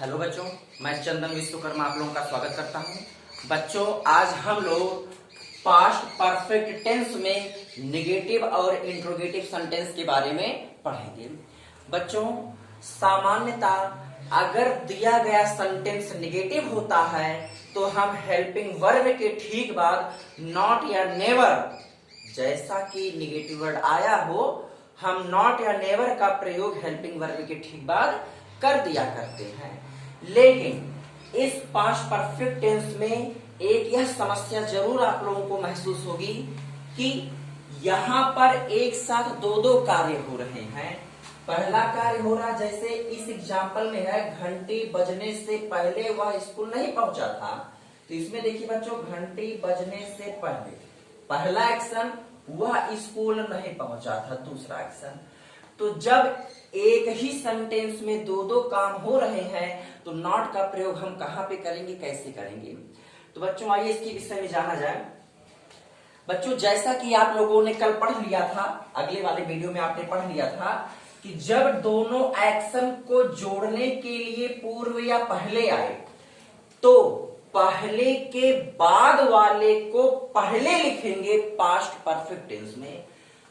Hello बच्चों, मैं चंदन विश्वकर्मा आप लोगों का स्वागत करता हूं। बच्चों, आज हम लोग पास्ट परफेक्ट टेंस में निगेटिव और इंट्रोगेटिव सेंटेंस के बारे में पढ़ेंगे। बच्चों, सामान्यतः अगर दिया गया सेंटेंस निगेटिव होता है तो हम हेल्पिंग वर्ब के ठीक बाद नॉट या नेवर, जैसा कि निगेटिव वर्ड आया हो, हम नॉट या नेवर का प्रयोग हेल्पिंग वर्ब के ठीक बाद कर दिया करते हैं। लेकिन इस पास्ट परफेक्ट टेंस में एक यह समस्या जरूर आप लोगों को महसूस होगी कि यहां पर एक साथ दो दो कार्य हो रहे हैं। पहला कार्य हो रहा, जैसे इस एग्जाम्पल में है, घंटी बजने से पहले वह स्कूल नहीं पहुंचा था। तो इसमें देखिए बच्चों, घंटी बजने से पहले पहला एक्शन, वह स्कूल नहीं पहुंचा था। दूसरा एक्शन, तो जब एक ही सेंटेंस में दो दो काम हो रहे हैं तो नॉट का प्रयोग हम कहां पे करेंगे, कैसे करेंगे। तो बच्चों आइए इसके विषय में जाना जाए। बच्चों, जैसा कि आप लोगों ने कल पढ़ लिया था, अगले वाले वीडियो में आपने पढ़ लिया था कि जब दोनों एक्शन को जोड़ने के लिए पूर्व या पहले आए तो पहले के बाद वाले को पहले लिखेंगे पास्ट परफेक्ट टेंस में।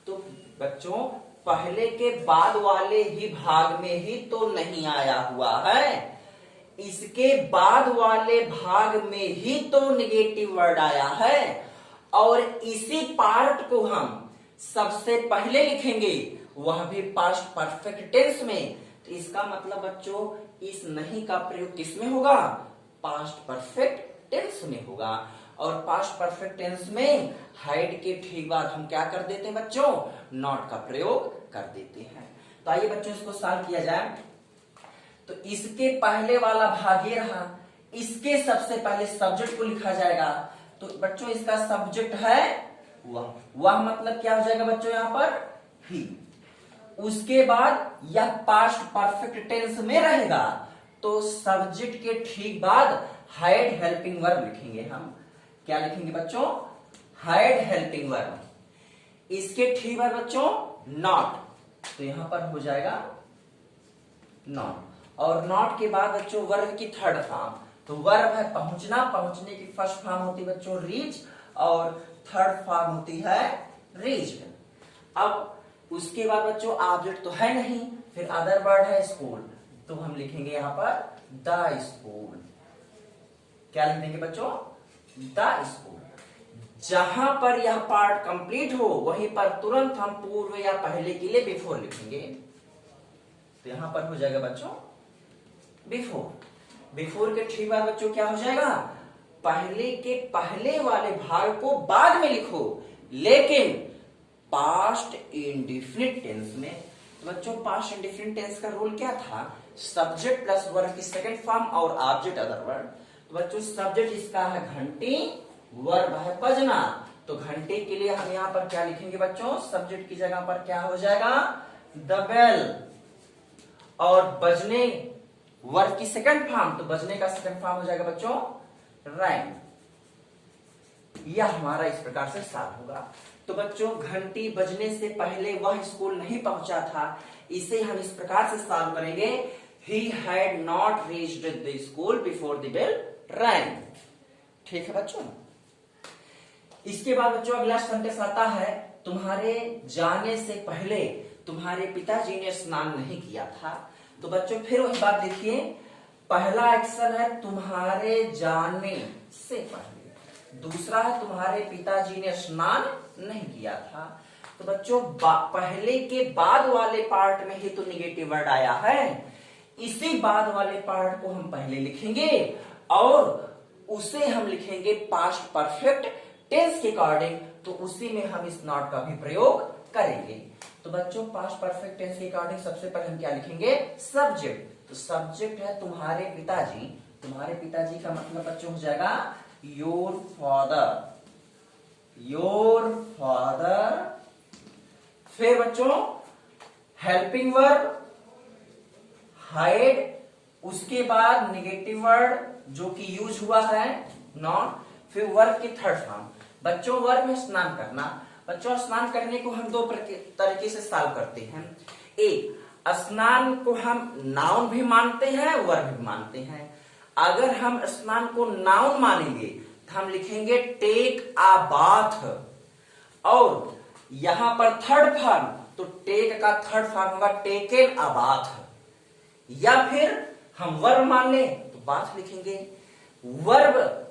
तो बच्चों, पहले के बाद वाले ही भाग में ही तो नहीं आया हुआ है, इसके बाद वाले भाग में ही तो निगेटिव वर्ड आया है और इसी पार्ट को हम सबसे पहले लिखेंगे, वह भी पास्ट परफेक्ट टेंस में। तो इसका मतलब बच्चों, इस नहीं का प्रयोग किसमें होगा, पास्ट परफेक्ट टेंस में होगा। और पास्ट परफेक्ट टेंस में हाइड के ठीक बाद हम क्या कर देते हैं बच्चों, नॉट का प्रयोग कर देते हैं। तो आइए बच्चों इसको सॉल्व किया जाए। तो इसके पहले वाला भाग ये रहा, इसके सबसे पहले सब्जेक्ट को लिखा जाएगा। तो बच्चों इसका सब्जेक्ट है वह, वह मतलब क्या हो जाएगा बच्चों, यहां पर ही। उसके बाद यह पास्ट परफेक्ट टेंस में रहेगा तो सब्जेक्ट के ठीक बाद हाइड हेल्पिंग वर्ब लिखेंगे। हम क्या लिखेंगे बच्चों, हाइड हेल्पिंग वर्ब। इसके ठीक बाद बच्चों नॉट, तो यहां पर हो जाएगा नॉट। और नॉट के बाद बच्चों वर्ब की थर्ड फॉर्म, तो वर्ब है पहुंचना, पहुंचने की फर्स्ट फॉर्म होती है बच्चों रीच और थर्ड फॉर्म होती है रीच्ड। अब उसके बाद बच्चों ऑब्जेक्ट तो है नहीं, फिर अदर वर्ड है स्कूल, तो हम लिखेंगे यहां पर द स्कूल। क्या लिख देंगे बच्चों, द स्कूल। जहां पर यह पार्ट कंप्लीट हो वहीं पर तुरंत हम पूर्व या पहले के लिए बिफोर लिखेंगे। तो यहां पर हो जाएगा बच्चों बिफोर। बिफोर के ठीक बाद बच्चों क्या हो जाएगा, पहले के पहले वाले भाग को बाद में लिखो, लेकिन पास्ट इंडेफिनिट टेंस में। तो बच्चों पास्ट इंडेफिनिट टेंस का रूल क्या था, सब्जेक्ट प्लस वर्ब की सेकंड फॉर्म और ऑब्जेक्ट अदर वर्ड। तो बच्चों सब्जेक्ट इसका है घंटी, वर्ब है बजना, तो घंटे के लिए हम यहां पर क्या लिखेंगे बच्चों, सब्जेक्ट की जगह पर क्या हो जाएगा, द बेल। और बजने वर्ब की सेकंड फॉर्म, तो बजने का सेकंड फॉर्म हो जाएगा बच्चों रैंग। यह हमारा इस प्रकार से साफ होगा। तो बच्चों घंटी बजने से पहले वह स्कूल नहीं पहुंचा था, इसे हम इस प्रकार से सॉल्व करेंगे, he had not reached the school before the bell rang। ठीक है बच्चों। इसके बाद बच्चों अगला सेंटेंस आता है, तुम्हारे जाने से पहले तुम्हारे पिताजी ने स्नान नहीं किया था। तो बच्चों फिर वही बात देखिए, पहला एक्शन है तुम्हारे जाने से पहले, दूसरा है तुम्हारे पिताजी ने स्नान नहीं किया था। तो बच्चों पहले के बाद वाले पार्ट में ही तो निगेटिव वर्ड आया है, इसी बाद वाले पार्ट को हम पहले लिखेंगे और उसे हम लिखेंगे पास्ट परफेक्ट टेंस के अकॉर्डिंग, तो उसी में हम इस नॉट का भी प्रयोग करेंगे। तो बच्चों पास्ट परफेक्ट टेंस के अकॉर्डिंग सबसे पहले हम क्या लिखेंगे, सब्जेक्ट। तो सब्जेक्ट है तुम्हारे पिताजी, तुम्हारे पिताजी का मतलब बच्चों हो जाएगा योर फादर, योर फादर। फिर बच्चों हेल्पिंग वर्ब हाइड, उसके बाद निगेटिव वर्ड जो कि यूज हुआ है नॉट, फिर वर्ब की थर्ड फॉर्म। बच्चों वर्ब में स्नान करना, बच्चों स्नान करने को हम दो तरीके से सॉल्व करते हैं। एक, स्नान को हम नाउन भी मानते हैं, वर्ब भी मानते हैं। अगर हम स्नान को नाउन मानेंगे तो हम लिखेंगे टेक आ बाथ, और यहां पर थर्ड फॉर्म, तो टेक का थर्ड फॉर्म होगा टेकन अ बाथ। या फिर हम वर्ब मान लें तो बाथ लिखेंगे, वर्ब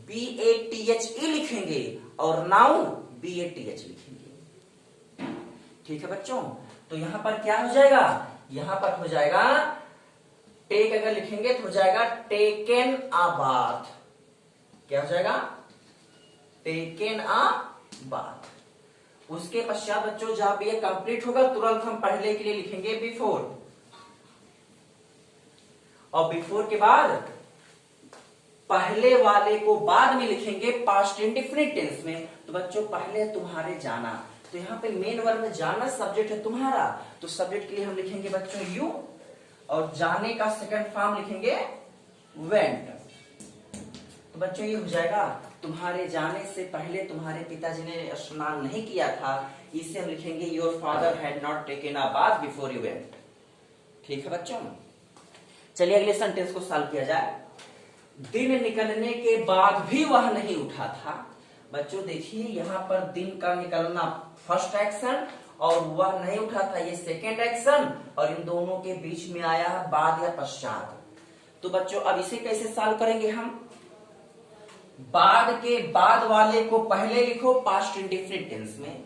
BATHE लिखेंगे और नाउन BATH लिखेंगे। ठीक है बच्चों, तो यहां पर क्या हो जाएगा, यहां पर हो जाएगा टेक अगर लिखेंगे तो हो जाएगा टेकन अ बाथ। क्या हो जाएगा, टेकन अ बाथ। उसके पश्चात बच्चों जब ये कंप्लीट होगा तुरंत हम पहले के लिए लिखेंगे बिफोर, और बिफोर के बाद पहले वाले को बाद में लिखेंगे पास्ट इंडेफिनिट टेंस में। तो बच्चों पहले तुम्हारे जाना, तो यहाँ पे मेन वर्ब में जाना सब्जेक्ट है तुम्हारा, तो सब्जेक्ट के लिए हम लिखेंगे बच्चों यू, और जाने का सेकंड फॉर्म लिखेंगे वेंट। तो बच्चों ये हो जाएगा तुम्हारे जाने से पहले तुम्हारे पिताजी ने स्नान नहीं किया था, इसे हम लिखेंगे your father had not taken a bath before you went. ठीक है बच्चों, चलिए अगले सेंटेंस को सॉल्व किया जाए। दिन निकलने के बाद भी वह नहीं उठा था। बच्चों देखिए यहाँ पर दिन का निकलना फर्स्ट एक्शन और वह नहीं उठा था ये सेकेंड एक्शन, और इन दोनों के बीच में आया है बाद या पश्चात। तो बच्चों अब इसे कैसे सॉल्व करेंगे हम, बाद के बाद वाले को पहले लिखो पास्ट इंडेफिनिट टेंस में।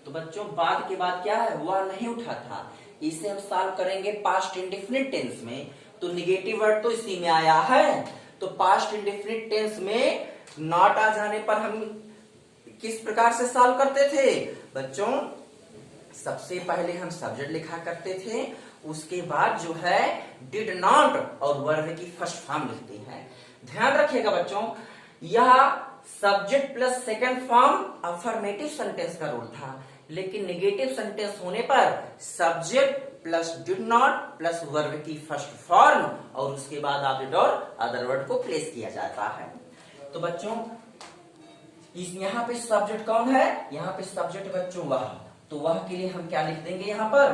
तो बच्चों बाद के बाद क्या है, वह नहीं उठा था, इसे हम सॉल्व करेंगे पास्ट इंडेफिनिट टेंस में। तो निगेटिव वर्ड तो इसी में आया है, तो पास्ट इंडेफिनिट टेंस में नॉट आ जाने पर हम किस प्रकार से सॉल्व करते थे बच्चों, सबसे पहले हम सब्जेक्ट लिखा करते थे, उसके बाद जो है डिड नॉट और वर्ब की फर्स्ट फॉर्म लिखते हैं। ध्यान रखिएगा बच्चों, यह subject plus second form affirmative sentence का रूल था, लेकिन नेगेटिव सेंटेंस होने पर subject plus did not plus verb की फर्स्ट फॉर्म और उसके बाद ऑब्जेक्ट और अदर वर्ड को प्लेस किया जाता है। तो बच्चों इस यहाँ पे सब्जेक्ट कौन है, यहाँ पे सब्जेक्ट बच्चों वह, तो वह के लिए हम क्या लिख देंगे यहाँ पर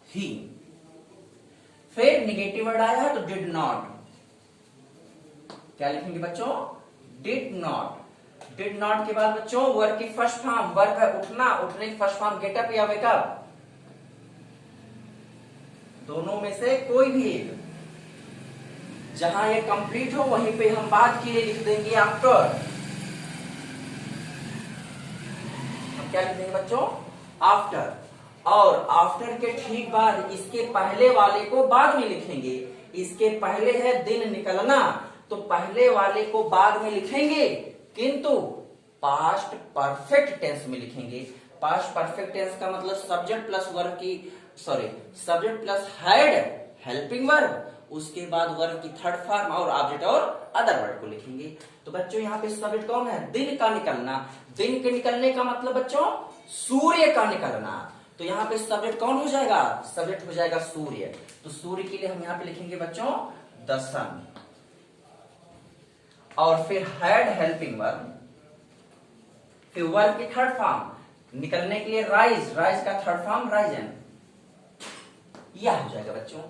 ही। फिर निगेटिव वर्ड आया है तो डिड नॉट, क्या लिखेंगे बच्चों डिड नॉट। डिड नॉट के बाद बच्चों वर्ब की फर्स्ट फॉर्म, वर्ब है उठना, उठने की फर्स्ट फॉर्म गेट अप या वेक अप, दोनों में से कोई भी एक। जहां ये कंप्लीट हो वहीं पे हम बाद के लिए लिख देंगे आफ्टर। हम क्या लिख देंगे बच्चों आफ्टर, और आफ्टर के ठीक बाद इसके पहले वाले को बाद में लिखेंगे। इसके पहले है दिन निकलना, तो पहले वाले को बाद में लिखेंगे, किंतु पास्ट परफेक्ट टेंस में लिखेंगे। पास्ट परफेक्ट टेंस का मतलब सब्जेक्ट प्लस वर्ब की subject plus had helping verb, उसके बाद वर्ब की थर्ड फॉर्म और ऑब्जेक्ट और अदर वर्ड को लिखेंगे। तो बच्चों यहाँ पे सब्जेक्ट कौन है, दिन का निकलना। दिन के निकलने का मतलब बच्चों सूर्य का निकलना, तो यहाँ पे सब्जेक्ट कौन हो जाएगा, सब्जेक्ट हो जाएगा सूर्य। तो सूर्य के लिए हम यहाँ पे लिखेंगे बच्चों द सन, और फिर हैड हेल्पिंग वर्ब, फिर वर्ब की थर्ड फॉर्म निकलने के लिए राइज, राइज का थर्ड फॉर्म राइजन, यह हो जाएगा बच्चों।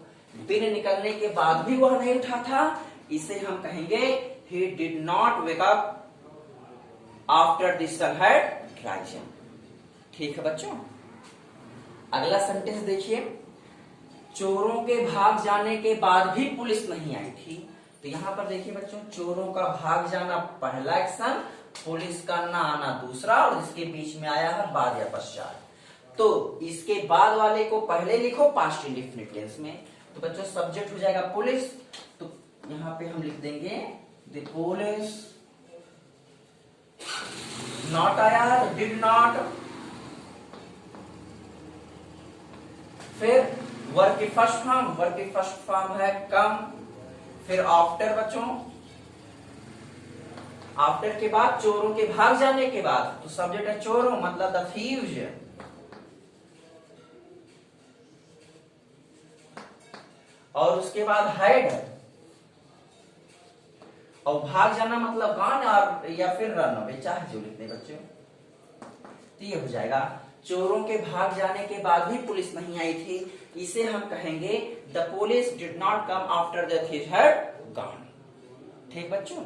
दिन निकलने के बाद भी वह नहीं उठा था, इसे हम कहेंगे he did not wake up after the sun had risen। ठीक है बच्चों, अगला सेंटेंस देखिए, चोरों के भाग जाने के बाद भी पुलिस नहीं आई थी। तो यहां पर देखिए बच्चों, चोरों का भाग जाना पहला एक्शन, पुलिस का ना आना दूसरा, और इसके बीच में आया है बाद या पश्चात। तो इसके बाद वाले को पहले लिखो पास्ट इंडेफिनिट टेंस में। तो बच्चों सब्जेक्ट हो जाएगा पुलिस, तो यहां पे हम लिख देंगे द पुलिस। नॉट आया है तो डिड नॉट, फिर वर्ब की फर्स्ट फॉर्म, वर्ब की फर्स्ट फॉर्म है कम, फिर आफ्टर बच्चों, आफ्टर के बाद चोरों के भाग जाने के बाद, तो सब्जेक्ट है चोरों मतलब द थीव्स, और उसके बाद हाइड, और भाग जाना मतलब गान और या फिर रन, चाहे जो लिखते बच्चों, तो ये हो जाएगा। चोरों के भाग जाने के बाद भी पुलिस नहीं आई थी, इसे हम कहेंगे the police did not come after the thief had gone। ठीक बच्चों,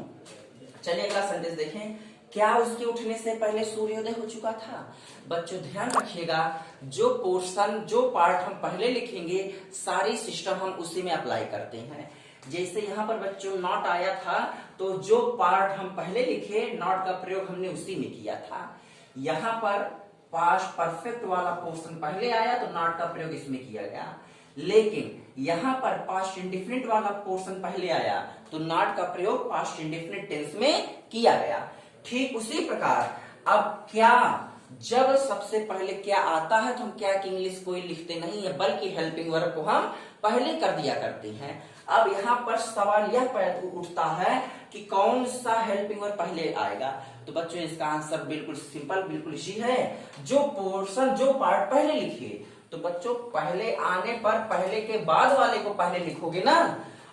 चलिए अगला सेंटेंस देखें। क्या उसके उठने से पहले सूर्योदय हो चुका था? बच्चों ध्यान रखिएगा, जो पोर्शन जो पार्ट हम पहले लिखेंगे सारी सिस्टम हम उसी में अप्लाई करते हैं। जैसे यहाँ पर बच्चों नॉट आया था, तो जो पार्ट हम पहले लिखे नॉट का प्रयोग हमने उसी में किया था। यहाँ पर पास्ट परफेक्ट वाला पोर्शन पहले आया तो नॉट का प्रयोग इसमें किया गया, लेकिन यहाँ पर पास्ट इंडिफिनिट वाला पोर्शन पहले आया तो नॉट का प्रयोग पास्ट इंडिफिनिट टेंस में किया गया। ठीक उसी प्रकार अब क्या, जब सबसे पहले क्या आता है तो हम क्या की इंग्लिश कोई लिखते नहीं है, बल्कि हेल्पिंग वर्ब को हम पहले कर दिया करते हैं। अब यहाँ पर सवाल यह उठता है कि कौन सा हेल्पिंग वर्ब पहले आएगा। तो बच्चों इसका आंसर बिल्कुल सिंपल, बिल्कुल इजी है, जो पोर्शन जो पार्ट पहले लिखिए। तो बच्चों पहले आने पर पहले के बाद वाले को पहले लिखोगे ना,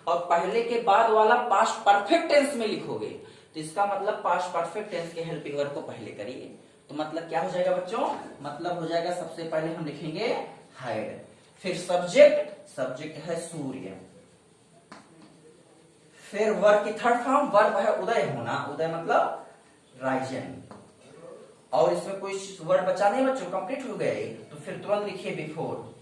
और पहले के बाद वाला पास्ट परफेक्ट टेंस में लिखोगे, तो इसका मतलब पास्ट परफेक्ट टेंस के हेल्पिंग वर्ब को पहले करिए। तो मतलब क्या हो जाएगा बच्चों, मतलब हो जाएगा सबसे पहले हम लिखेंगे हाइड, फिर सब्जेक्ट, सब्जेक्ट है सूर्य, फिर वर्ब की थर्ड फॉर्म वर्ब है उदय होना, उदय मतलब राइजन, और इसमें कोई वर्ड बचा नहीं बच्चों, कंप्लीट हो गए। तो फिर तुरंत लिखिए बिफोर,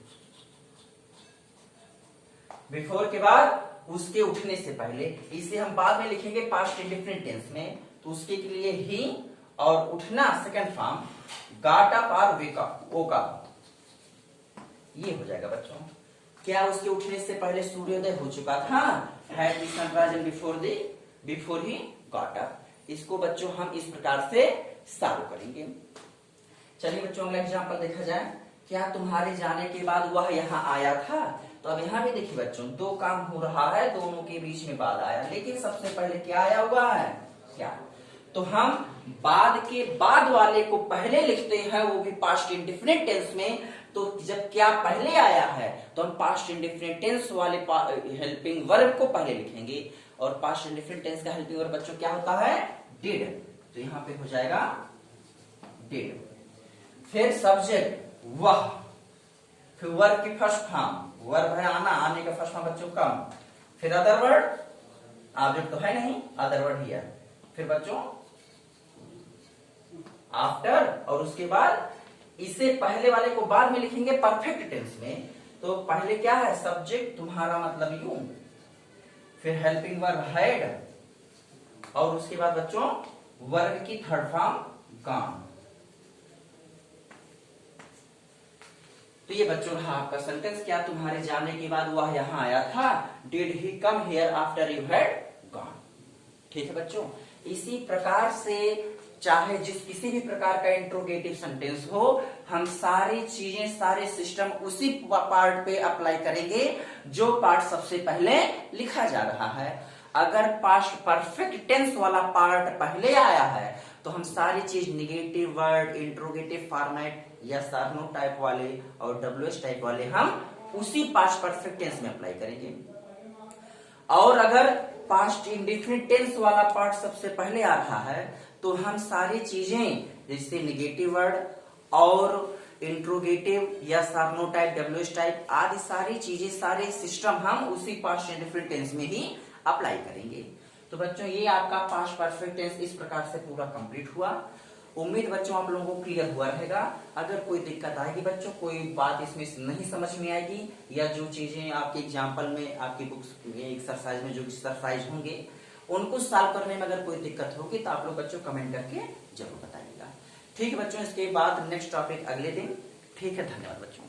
बिफोर के बाद उसके उठने से पहले, इसे हम बाद में लिखेंगे पास्ट इंडिफिनिट टेंस में, तो उसके लिए ही, और उठना सेकंड फॉर्म गॉट अप और वेक अप, वोक अप, ये हो जाएगा बच्चों। क्या उसके उठने से पहले सूर्योदय हो चुका था? Had the sunrise before he got up. इसको बच्चों हम इस प्रकार से सॉल्व करेंगे। चलिए बच्चों अगला एग्जांपल देखा जाए। क्या तुम्हारे जाने के बाद वह यहाँ आया था? तो अब यहाँ भी देखिए बच्चों, दो काम हो रहा है, दोनों के बीच में बाद आया, लेकिन सबसे पहले क्या आया हुआ है? क्या? तो हम बाद के बाद वाले को पहले लिखते हैं, वो भी पास्ट इंडिफिनिट टेंस में। तो जब क्या पहले आया है तो हम पास्ट इंडिफिनिट टेंस वाले हेल्पिंग वर्ब को पहले लिखेंगे, और पास्ट इंडिफिनिट टेंस का हेल्पिंग वर्ब बच्चों क्या होता है? डिड। तो यहाँ पे हो जाएगा डिड। फिर सब्जेक्ट वह, फिर वर्ब की फर्स्ट फॉर्म, वर्ब है आना, आने का फर्स्ट फॉर्म बच्चों कम, फिर अदर वर्ड, ऑब्जेक्ट तो है नहीं, अदर वर्ड हियर, फिर बच्चों आफ्टर, और उसके बाद इसे पहले वाले को बाद में लिखेंगे परफेक्ट टेंस में। तो पहले क्या है? सब्जेक्ट तुम्हारा मतलब यू, फिर हेल्पिंग वर्ब हैड, और उसके बाद बच्चों वर्ब की थर्ड फॉर्म गॉन। तो ये बच्चों रहा आपका सेंटेंस। क्या तुम्हारे जाने के बाद वह यहाँ आया था? Did he come here after you had gone. ठीक है बच्चों, इसी प्रकार से चाहे जिस किसी भी प्रकार का इंट्रोगेटिव सेंटेंस हो, हम सारी चीजें सारे सिस्टम उसी पार्ट पे अप्लाई करेंगे जो पार्ट सबसे पहले लिखा जा रहा है। अगर पास्ट परफेक्ट टेंस वाला पार्ट पहले आया है तो हम सारी चीज निगेटिव वर्ड, इंट्रोगेटिव फॉर्मेट या सारनो टाइप वाले और डब्ल्यूएच टाइप वाले हम उसी पास्ट परफेक्ट टेंस में अप्लाई करेंगे। और अगर पास्ट इंडिफिनिट टेंस वाला पार्ट सबसे पहले आ रहा है तो हम सारी चीजें जैसे निगेटिव वर्ड और इंट्रोगेटिव या सारनो टाइप, डब्ल्यूएच टाइप आदि सारी चीजें सारे सिस्टम हम उसी पास्ट इंडिफिनिट टेंस में ही अप्लाई करेंगे। तो बच्चों ये आपका पास्ट परफेक्ट टेंस इस प्रकार से पूरा कंप्लीट हुआ। उम्मीद बच्चों आप लोगों को क्लियर हुआ रहेगा। अगर कोई दिक्कत आएगी बच्चों, कोई बात इसमें नहीं समझ में आएगी, या जो चीजें आपके एग्जाम्पल में आपकी बुक्स एक्सरसाइज में जो एक्सरसाइज होंगे उनको सॉल्व करने में अगर कोई दिक्कत होगी तो आप लोग बच्चों कमेंट करके जरूर बताइएगा। ठीक है बच्चों, इसके बाद नेक्स्ट टॉपिक अगले दिन। ठीक है, धन्यवाद बच्चों।